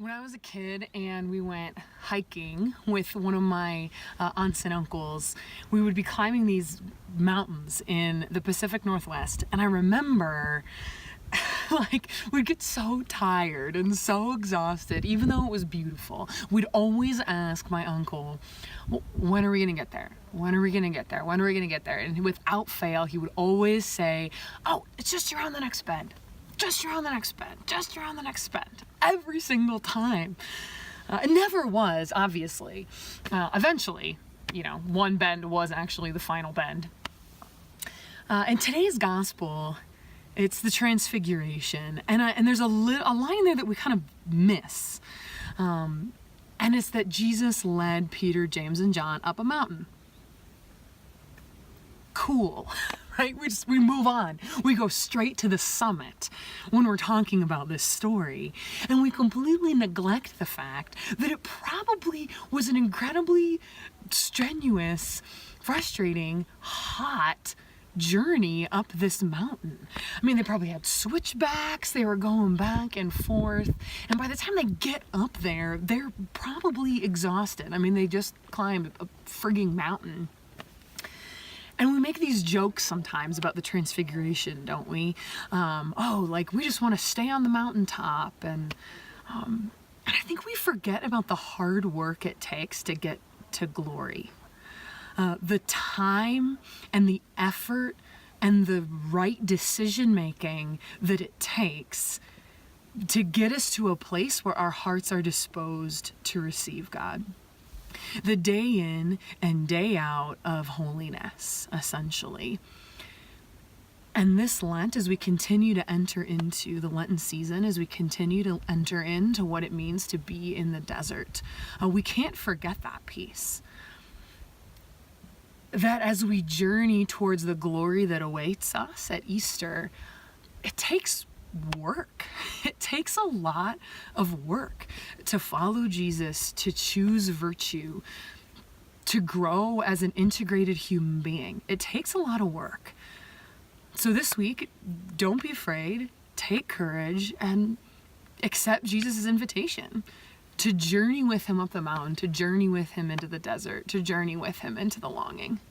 When I was a kid and we went hiking with one of my aunts and uncles, we would be climbing these mountains in the Pacific Northwest. And I remember we'd get so tired and so exhausted, even though it was beautiful. We'd always ask my uncle, when are we gonna get there? When are we gonna get there? When are we gonna get there? And without fail, he would always say, oh, it's just around the next bend. Just around the next bend, just around the next bend, every single time. It never was, obviously. Eventually, one bend was actually the final bend. In today's gospel, it's the Transfiguration, and there's a line there that we kind of miss, and it's that Jesus led Peter, James, and John up a mountain. Cool. Right? We move on. We go straight to the summit when we're talking about this story. And we completely neglect the fact that it probably was an incredibly strenuous, frustrating, hot journey up this mountain. I mean, they probably had switchbacks. They were going back and forth. And by the time they get up there, they're probably exhausted. I mean, they just climbed a frigging mountain. And we make these jokes sometimes about the Transfiguration, don't we? We just want to stay on the mountaintop. And I think we forget about the hard work it takes to get to glory. The time and the effort and the right decision making that it takes to get us to a place where our hearts are disposed to receive God. The day in and day out of holiness, essentially. And this Lent, as we continue to enter into the Lenten season, as we continue to enter into what it means to be in the desert, we can't forget that piece. That as we journey towards the glory that awaits us at Easter, it takes work. It takes a lot of work to follow Jesus, to choose virtue, to grow as an integrated human being. It takes a lot of work. So this week, don't be afraid, take courage, and accept Jesus' invitation to journey with him up the mountain, to journey with him into the desert, to journey with him into the longing.